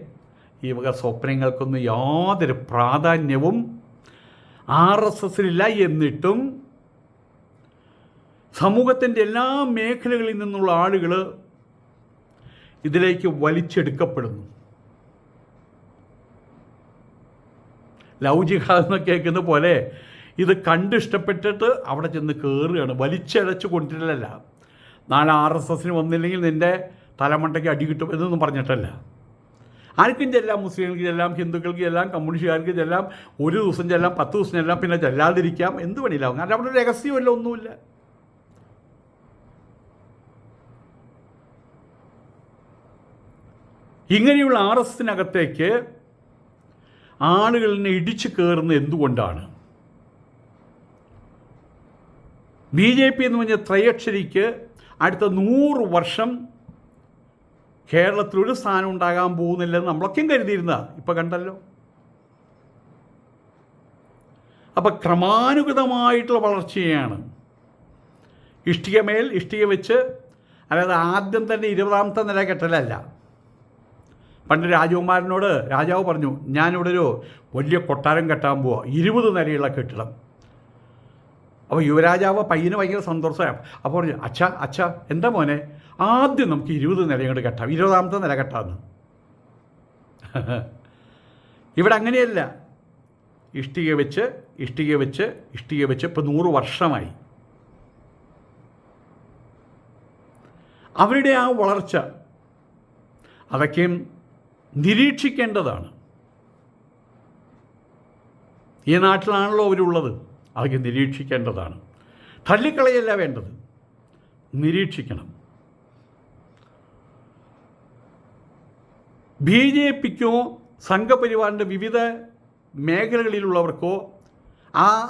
ഈ വക സ്വപ്നങ്ങൾക്കൊന്നും യാതൊരു പ്രാധാന്യവും RSSനില്ല. എന്നിട്ടും സമൂഹത്തിൻ്റെ എല്ലാ മേഖലകളിൽ നിന്നുള്ള ആളുകൾ ഇതിലേക്ക് വലിച്ചെടുക്കപ്പെടുന്നു. ലവ് ജിഹാദ് എന്ന് കേൾക്കുന്ന പോലെ ഇത് കണ്ടിഷ്ടപ്പെട്ടിട്ട് അവിടെ ചെന്ന് കയറുകയാണ്. വലിച്ചടച്ച് കൊണ്ടിരലല്ല. നാളെ RSSന് വന്നില്ലെങ്കിൽ നിൻ്റെ തലമണ്ടയ്ക്ക് അടി കിട്ടും എന്നൊന്നും പറഞ്ഞിട്ടല്ല. ആർക്കും ചെല്ലാം, മുസ്ലിങ്ങൾക്ക് ചെല്ലാം, ഹിന്ദുക്കൾക്ക് ചെല്ലാം, കമ്മ്യൂണിസ്റ്റുകാർക്ക് ചെല്ലാം, ഒരു ദിവസം ചെല്ലാം, 10 ദിവസം ചെല്ലാം, പിന്നെ ചെല്ലാതിരിക്കാം, എന്ത് പണിയിലാവും. കാരണം അവിടെ ഒരു രഹസ്യമല്ല, ഒന്നുമില്ല. ഇങ്ങനെയുള്ള RSSനകത്തേക്ക് ആളുകളിനെ ഇടിച്ചു കയറുന്നത് എന്തുകൊണ്ടാണ്? BJP എന്ന് പറഞ്ഞ ത്രയക്ഷരിക്ക് അടുത്ത 100 വർഷം കേരളത്തിലൊരു സ്ഥാനം ഉണ്ടാകാൻ പോകുന്നില്ലെന്ന് നമ്മളൊക്കെയും കരുതിയിരുന്നതാണ്. ഇപ്പം കണ്ടല്ലോ. അപ്പം ക്രമാനുഗതമായിട്ടുള്ള വളർച്ചയാണ്. ഇഷ്ടികമേൽ ഇഷ്ടിക വെച്ച്, അതായത് ആദ്യം തന്നെ 20ാമത്തെ നില കെട്ടലല്ല. പണ്ട് രാജകുമാരനോട് രാജാവ് പറഞ്ഞു, ഞാനിവിടെ ഒരു വലിയ കൊട്ടാരം കെട്ടാൻ പോവാ, 20 നിലയുള്ള കെട്ടിടം. അപ്പോൾ യുവരാജാവ് പയ്യന് ഭയങ്കര സന്തോഷമായി. അപ്പോൾ പറഞ്ഞു, അച്ഛാ എന്താ മോനെ, ആദ്യം നമുക്ക് 20 നില കൊണ്ട് കെട്ടാം, 20ാമത്തെ നില കെട്ടാമെന്ന്. ഇവിടെ അങ്ങനെയല്ല. ഇഷ്ടിക വെച്ച് ഇപ്പോൾ 100 വർഷമായി. അവരുടെ ആ വളർച്ച അതൊക്കെ നിരീക്ഷിക്കേണ്ടതാണ്. ഈ നാട്ടിലാണല്ലോ അവരുള്ളത്, അതൊക്കെ നിരീക്ഷിക്കേണ്ടതാണ്. തള്ളിക്കളയല്ല വേണ്ടത്, നിരീക്ഷിക്കണം. BJPക്കോ സംഘപരിവാറിൻ്റെ വിവിധ മേഖലകളിലുള്ളവർക്കോ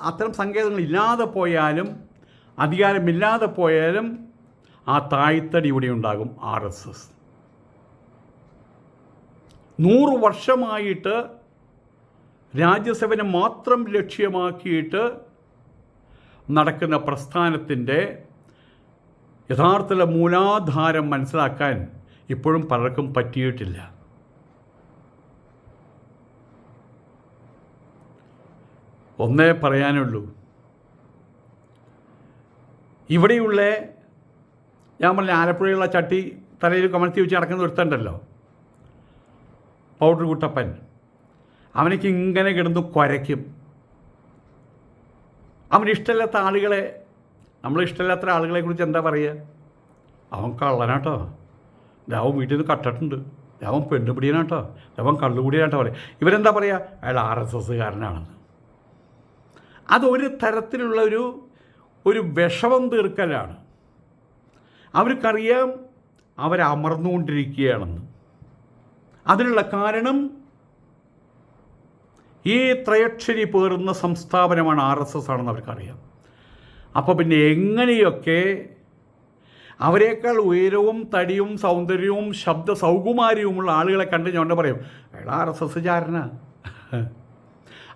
അത്തരം സങ്കേതങ്ങൾ ഇല്ലാതെ പോയാലും അധികാരമില്ലാതെ പോയാലും ആ താഴ്ത്തടി ഇവിടെ ഉണ്ടാകും. RSS 100 വർഷമായിട്ട് രാജ്യസഭനെ മാത്രം ലക്ഷ്യമാക്കിയിട്ട് നടക്കുന്ന പ്രസ്ഥാനത്തിൻ്റെ യഥാർത്ഥ മൂലാധാരം മനസ്സിലാക്കാൻ ഇപ്പോഴും പലർക്കും പറ്റിയിട്ടില്ല. ഒന്നേ പറയാനുള്ളൂ, ഇവിടെയുള്ള ഞാൻ പറഞ്ഞ ആലപ്പുഴയുള്ള ചട്ടി തലയിൽ കമഴ്ത്തി വെച്ച് നടക്കുന്ന ഒരുത്തണ്ടല്ലോ, പൗഡർ കുട്ടപ്പൻ, അവനക്ക് ഇങ്ങനെ കിടന്ന് കുരയ്ക്കും. അവനിഷ്ടമില്ലാത്ത ആളുകളെ, നമ്മളിഷ്ടമില്ലാത്ത ആളുകളെക്കുറിച്ച് എന്താ പറയുക? അവൻ കള്ളനാട്ടോ, അവൻ വീട്ടിൽ നിന്ന് കട്ടിട്ടുണ്ട്, അവൻ പെണ്ണുപിടിയനാട്ടോ, അവൻ കള്ളുപിടിയനാട്ടോ പറയും. ഇവരെന്താ പറയുക? അയാൾ RSSകാരനാണെന്ന്. അതൊരു തരത്തിലുള്ള ഒരു വിഷമം തീർക്കലാണ്. അവർക്കറിയാം അവരമർന്നുകൊണ്ടിരിക്കുകയാണെന്ന്. അതിനുള്ള കാരണം ഈ ത്രയക്ഷരി പേറുന്ന സംസ്ഥാപനമാണ് RSS ആണെന്ന് അവർക്കറിയാം. അപ്പോൾ പിന്നെ എങ്ങനെയൊക്കെ അവരെക്കാൾ ഉയരവും തടിയും സൗന്ദര്യവും ശബ്ദ സൗകുമാര്യവുമുള്ള ആളുകളെ കണ്ട് ഞാൻ പറയും അയാൾ RSSകാരനാ.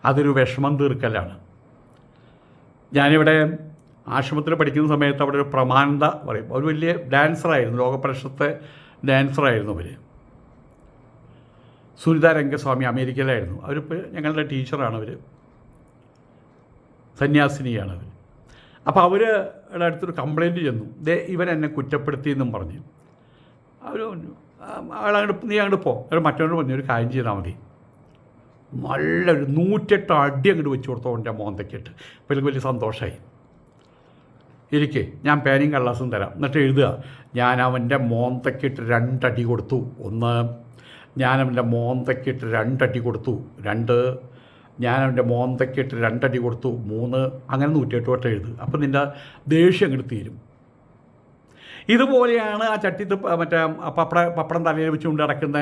അതൊരു വിഷമം തീർക്കലാണ്. ഞാനിവിടെ ആശ്രമത്തിൽ പഠിക്കുന്ന സമയത്ത് അവിടെ ഒരു പ്രമാനന്ദ പറയും, ഒരു വലിയ ഡാൻസറായിരുന്നു, ലോകപ്രശസ്ത ഡാൻസറായിരുന്നു അവർ. സുനിത രംഗസ്വാമി അമേരിക്കയിലായിരുന്നു. അവരിപ്പോൾ ഞങ്ങളുടെ ടീച്ചറാണ്, അവർ സന്യാസിനിയാണ് അവർ. അപ്പോൾ അവരുടെ അടുത്തൊരു കംപ്ലയിൻറ്റ് ചെന്നു, ഇവൻ എന്നെ കുറ്റപ്പെടുത്തിയെന്നും പറഞ്ഞു. അവർ നീ അങ്ങോട്ട് പോ. അവർ മറ്റവരോട് പറഞ്ഞു ഒരു കാര്യം ചെയ്താൽ മതി, നല്ലൊരു 108 അടി അങ്ങോട്ട് വെച്ച് കൊടുത്തോ എൻ്റെ മോന്തയ്ക്കിട്ട്. അപ്പോൾ എനിക്ക് വലിയ സന്തോഷമായി. ഇരിക്കെ ഞാൻ പേനയും കള്ളാസും തരാം, എന്നിട്ട് എഴുതുക, ഞാൻ അവൻ്റെ മോന്തയ്ക്കിട്ട് 2 അടി കൊടുത്തു, 1, ഞാൻ അവൻ്റെ മോന്തയ്ക്കിട്ട് 2 അടി കൊടുത്തു, 2, ഞാൻ അവൻ്റെ മോന്തയ്ക്കിട്ട് 2 അടി കൊടുത്തു, 3, അങ്ങനെ 108 വട്ടം എഴുതുക. അപ്പം നിൻ്റെ ദേഷ്യം അങ്ങോട്ട് തീരും. ഇതുപോലെയാണ് ആ ചട്ടിത്ത് മറ്റേ പപ്പടം തലയിൽ വെച്ചുകൊണ്ട് നടക്കുന്ന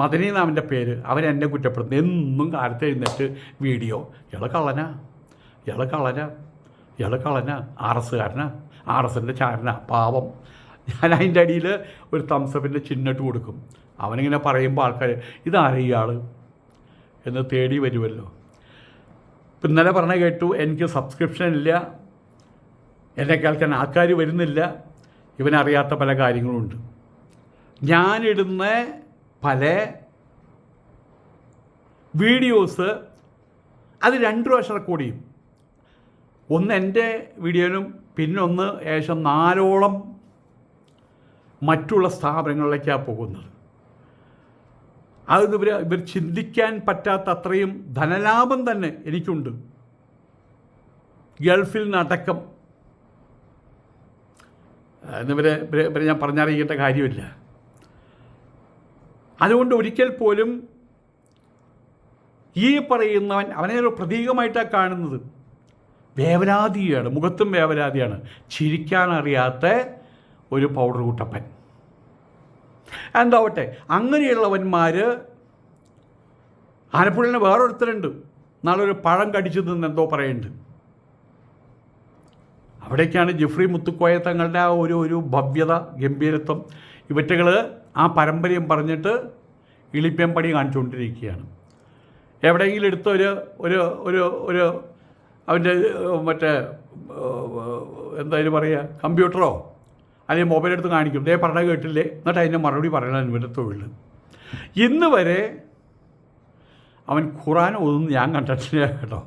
മദനി നാമിൻ്റെ പേര്. അവൻ എന്നെ കുറ്റപ്പെടുത്തുന്നു. എന്നും കാലത്ത് എഴുന്നേറ്റ് വീഡിയോ, ഇയാൾ കള്ളനാ, RSകാരനാ, RSൻ്റെ ചാരനാ, പാവം. ഞാൻ അതിൻ്റെ അടിയിൽ ഒരു തംസപ്പിൻ്റെ ചിഹ്നമിട്ട് കൊടുക്കും. അവനിങ്ങനെ പറയുമ്പോൾ ആൾക്കാർ ഇതാരാ ഇയാൾ എന്ന് തേടി വരുമല്ലോ. ഇപ്പം ഇന്നലെ പറഞ്ഞ കേട്ടു, എനിക്ക് സബ്സ്ക്രിപ്ഷൻ ഇല്ല, എന്നെ കേൾക്കാൻ ആൾക്കാർ വരുന്നില്ല, ഇവനറിയാത്ത പല കാര്യങ്ങളുമുണ്ട്. ഞാനിടുന്ന പല വീഡിയോസ് അത് 2 പ്രാവശ്യം റെക്കോർഡ് ചെയ്യും. ഒന്ന് എൻ്റെ വീഡിയോയിലും പിന്നൊന്ന് ഏകദേശം 4ഓളം മറ്റുള്ള സ്ഥാപനങ്ങളിലേക്കാണ് പോകുന്നത്. അത് ഇവർ ചിന്തിക്കാൻ പറ്റാത്ത അത്രയും ധനലാഭം തന്നെ എനിക്കുണ്ട്. ഗൾഫിൽ നിന്നടക്കം എന്നിവരെ ഞാൻ പറഞ്ഞറിയിക്കേണ്ട കാര്യമില്ല. അതുകൊണ്ട് ഒരിക്കൽ പോലും ഈ പറയുന്നവൻ അവനെ ഒരു പ്രതീകമായിട്ടാണ് കാണുന്നത്. വേവലാതിയാണ്, മുഖത്തും വേവലാതിയാണ്, ചിരിക്കാനറിയാത്ത ഒരു പൗഡർ കുട്ടപ്പൻ. എന്താവട്ടെ, അങ്ങനെയുള്ളവന്മാർ ആലപ്പുഴയിൽ വേറൊരുത്തരുണ്ട്, നാളെ ഒരു പഴം കടിച്ചു നിന്ന് എന്തോ പറയുന്നുണ്ട്. അവിടേക്കാണ് ജിഫ്രി മുത്തുക്കോയ തങ്ങളുടെ ആ ഒരു ഭവ്യത, ഗംഭീരത്വം. ഇവറ്റകൾ ആ പരമ്പരയും പറഞ്ഞിട്ട് ഇളിപ്യം പണി കാണിച്ചുകൊണ്ടിരിക്കുകയാണ്. എവിടെയെങ്കിലും എടുത്ത ഒരു അവൻ്റെ മറ്റേ എന്തായാലും പറയുക, കമ്പ്യൂട്ടറോ അല്ലെങ്കിൽ മൊബൈലെടുത്ത് കാണിക്കും, ഇതേ പറഞ്ഞാൽ കേട്ടില്ലേ, എന്നിട്ട് അതിൻ്റെ മറുപടി പറയണം ഇവൻ്റെ തൊഴിൽ. ഇന്ന് വരെ അവൻ ഖുറാൻ ഓതുന്നു ഞാൻ കണ്ടിട്ടില്ല കേട്ടോ.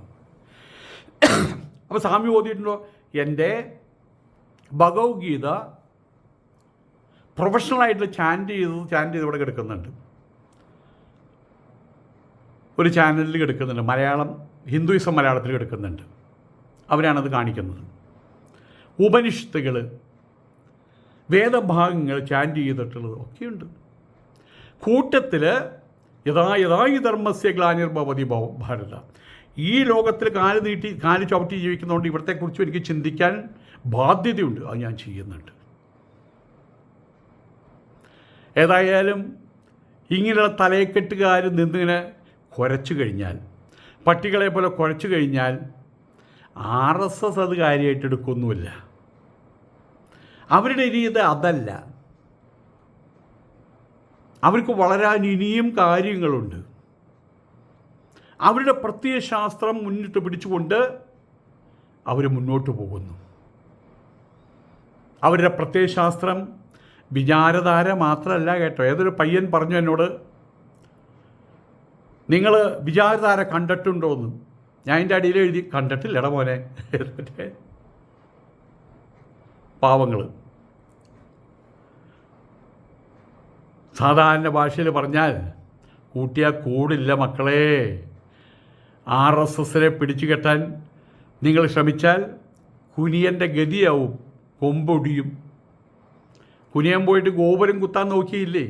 അപ്പോൾ സ്വാമി ഓതിയിട്ടുണ്ടോ? എൻ്റെ ഭഗവത്ഗീത പ്രൊഫഷണലായിട്ട് ചാൻറ്റ് ചെയ്ത് ഇവിടെ കിടക്കുന്നുണ്ട്, ഒരു ചാനലിൽ കിടക്കുന്നുണ്ട്, മലയാളം ഹിന്ദുയിസം മലയാളത്തിൽ കിടക്കുന്നുണ്ട്. അവരാണത് കാണിക്കുന്നത്. ഉപനിഷത്തുകൾ വേദഭാഗങ്ങൾ ചാൻറ്റ് ചെയ്തിട്ടുള്ളത് ഒക്കെയുണ്ട്. കൂട്ടത്തിൽ യഥാ ഈ ധർമ്മസ്യ ഗ്ലാനിർഭവതി ഭാരത. ഈ ലോകത്തിൽ കാല് ചവിട്ടി ജീവിക്കുന്നതുകൊണ്ട് ഇവിടത്തെക്കുറിച്ചും എനിക്ക് ചിന്തിക്കാൻ ബാധ്യതയുണ്ട്. അത് ഞാൻ ചെയ്യുന്നുണ്ട്. ഏതായാലും ഇങ്ങനെയുള്ള തലയെക്കെട്ടുകാർ നിന്നിങ്ങനെ കുരച്ചു കഴിഞ്ഞാൽ, പട്ടികളെ പോലെ കുരച്ചു കഴിഞ്ഞാൽ RSS അത് കാര്യമായിട്ട് എടുക്കൊന്നുമില്ല. അവരുടെ രീതി അതല്ല. അവർക്ക് വളരാൻ ഇനിയും കാര്യങ്ങളുണ്ട്. അവരുടെ പ്രത്യയശാസ്ത്രം മുന്നിട്ട് പിടിച്ചുകൊണ്ട് അവർ മുന്നോട്ട് പോകുന്നു. അവരുടെ പ്രത്യയശാസ്ത്രം വിചാരധാര മാത്രമല്ല കേട്ടോ. ഏതൊരു പയ്യൻ പറഞ്ഞു എന്നോട്, നിങ്ങൾ വിചാരധാര കണ്ടിട്ടുണ്ടോയെന്ന്. ഞാൻ എൻ്റെ അടിയിൽ എഴുതി, കണ്ടിട്ടില്ലട മോനെ. പാവങ്ങൾ. സാധാരണ ഭാഷയിൽ പറഞ്ഞാൽ കൂട്ടിയാൽ കൂടില്ല മക്കളെ. RSSനെ പിടിച്ചു കെട്ടാൻ നിങ്ങൾ ശ്രമിച്ചാൽ കുനിയൻ്റെ ഗതിയാവും, കൊമ്പൊടിയും. കുനിയൻ പോയിട്ട് ഗോപുരം കുത്താൻ നോക്കിയില്ലേ?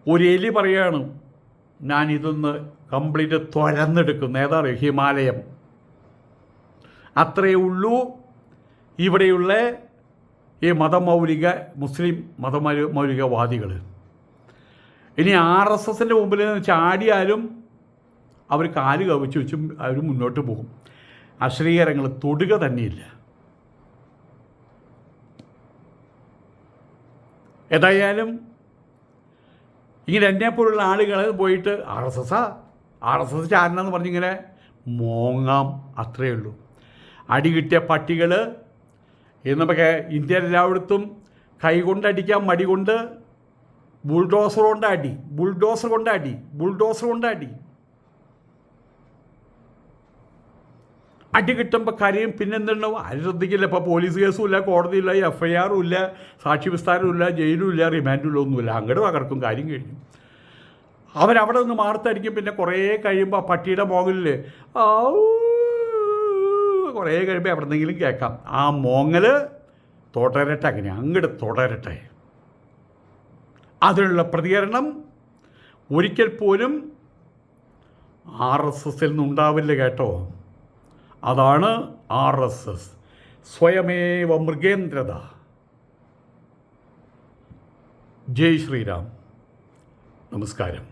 ഒരു എലി പറയാണ്, ഞാനിതൊന്ന് കംപ്ലീറ്റ് തുരന്നെടുക്കുന്നു. ഏതാ അറിയോ? ഹിമാലയം. അത്രയേ ഉള്ളൂ ഇവിടെയുള്ള ഈ മുസ്ലിം മതമൗലികവാദികൾ. ഇനി RSSൻ്റെ മുമ്പിൽ നിന്ന് ചാടിയാലും അവർ കാല് കവിച്ച് വെച്ചും അവർ മുന്നോട്ട് പോകും. അശ്ലീകരങ്ങൾ തൊടുക തന്നെയില്ല. ഏതായാലും ഇങ്ങനെ എന്നെപ്പോലുള്ള ആളുകൾ പോയിട്ട് RSS ചാരണമെന്ന് പറഞ്ഞിങ്ങനെ മോങ്ങാം, അത്രയേ ഉള്ളൂ. അടി കിട്ടിയ പട്ടികൾ എന്നൊക്കെ ഇന്ത്യയിൽ എല്ലായിടത്തും കൈകൊണ്ടടിക്കാൻ മടി കൊണ്ട് ബുൾഡോസർ കൊണ്ടടി. അടി കിട്ടുമ്പോൾ കരയും. പിന്നെന്തുണ്ടാവും? ആരും ശ്രദ്ധിക്കില്ല. ഇപ്പോൾ പോലീസ് കേസും ഇല്ല, കോടതിയില്ല, FIR ഇല്ല, സാക്ഷി വിസ്താരവും ഇല്ല, ജയിലും ഇല്ല, റിമാൻഡിലും ഒന്നുമില്ല. അങ്ങോട്ട് പകർക്കും, കാര്യം കഴിഞ്ഞു. അവരവിടെ നിന്ന് മാർത്തടിക്കും. പിന്നെ കുറേ കഴിയുമ്പോൾ ആ പട്ടിയുടെ മോങ്ങലിൽ കുറേ കഴിയുമ്പോൾ എവിടെന്നെങ്കിലും കേൾക്കാം. ആ മോങ്ങൽ തുടരട്ടെ, അങ്ങനെ അങ്ങോട്ട് തുടരട്ടെ. അതിനുള്ള പ്രതികരണം ഒരിക്കൽ പോലും RSSൽ നിന്നുണ്ടാവില്ല കേട്ടോ. അതാണ് RSS. സ്വയമേവ മൃഗേന്ദ്രത. ജയ് ശ്രീരാം. നമസ്കാരം.